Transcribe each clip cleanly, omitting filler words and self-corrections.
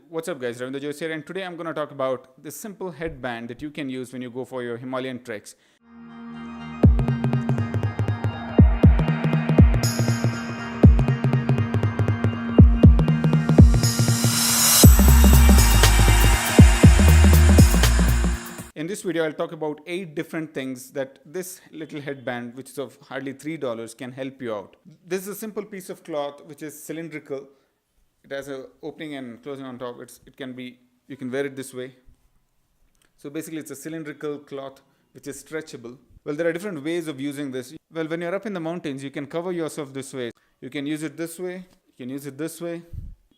What's up guys, Ravindra Jose here, and today I'm going to talk about this simple headband that you can use when you go for your Himalayan treks. In this video, I'll talk about 8 different things that this little headband, which is of hardly $3, can help you out. This is a simple piece of cloth which is cylindrical. It has an opening and closing on top. You can wear it this way. So basically it's a cylindrical cloth which is stretchable. Well, there are different ways of using this. Well, when you're up in the mountains, you can cover yourself this way. You can use it this way. You can use it this way.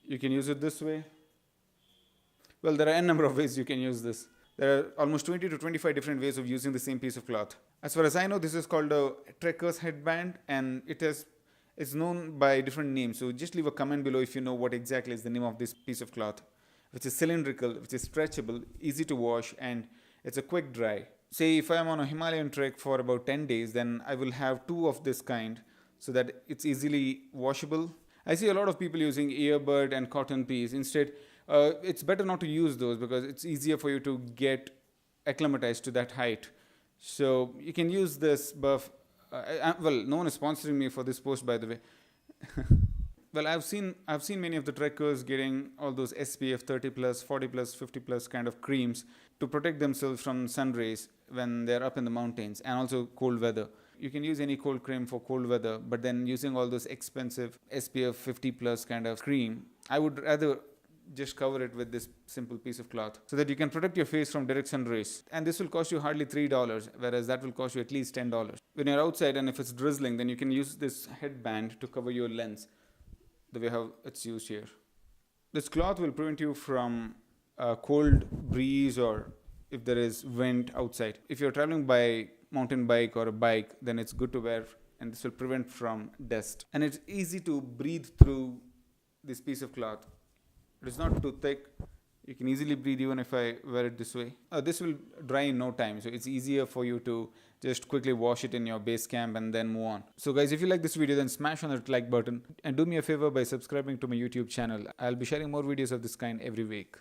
You can use it this way. Well, there are n number of ways you can use this. There are almost 20 to 25 different ways of using the same piece of cloth. As far as I know, this is called a Trekkers Headband, and it's known by different names. So just leave a comment below if you know what exactly is the name of this piece of cloth, which is cylindrical, which is stretchable, easy to wash, and it's a quick dry. Say if I'm on a Himalayan trek for about 10 days, then I will have 2 of this kind so that it's easily washable. I see a lot of people using earbud and cotton piece. Instead, it's better not to use those because it's easier for you to get acclimatized to that height. So you can use this buff. Well, no one is sponsoring me for this post, by the way. Well, I've seen many of the trekkers getting all those SPF 30 plus, 40 plus, 50 plus kind of creams to protect themselves from sun rays when they're up in the mountains, and also cold weather. You can use any cold cream for cold weather, but then using all those expensive SPF 50 plus kind of cream, I would rather just cover it with this simple piece of cloth so that you can protect your face from direct sun rays. And this will cost you hardly $3, whereas that will cost you at least $10. When you're outside and if it's drizzling, then you can use this headband to cover your lens, the way how it's used here. This cloth will prevent you from a cold breeze or if there is wind outside. If you're traveling by mountain bike or a bike, then it's good to wear, and this will prevent from dust. And it's easy to breathe through this piece of cloth. It is not too thick. You can easily breathe even if I wear it this way. This will dry in no time, so it's easier for you to just quickly wash it in your base camp and then move on. So guys, if you like this video, then smash on that like button and do me a favor by subscribing to my YouTube channel. I'll be sharing more videos of this kind every week.